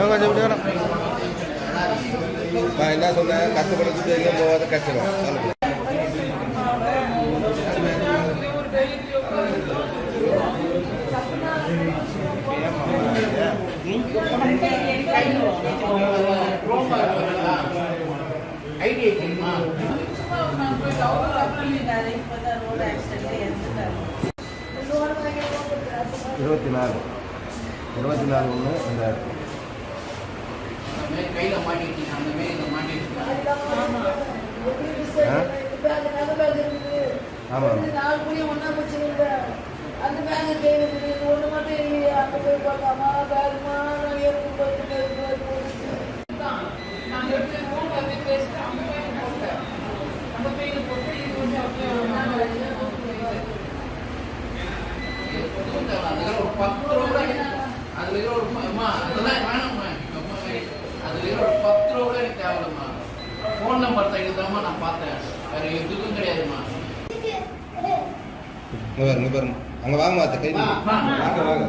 கொஞ்சம் விடணும். நான் என்ன சொன்னேன், கஷ்டப்படுத்திட்டு எங்கேயும் போகாத கஷ்டம். இருபத்தி நாலு 1 ரெண்டாயிரம் கையில மாட்டிக்கிட்டீங்க. அந்த மேல மாட்டிக்கிட்டு ஆமாம் நாலு புரியும் ஒன்றா போச்சு. அந்த பேங்க் கையில் ஒன்று மட்டும் அங்கே போய் பார்க்காமா பேருமா நான் ஏற்று போட்டு போன் நம்பர் தான் நான் பார்த்தேன். வேற எதுவும் கிடையாதுமா. அங்க வாங்க, கை வாங்க வாங்க.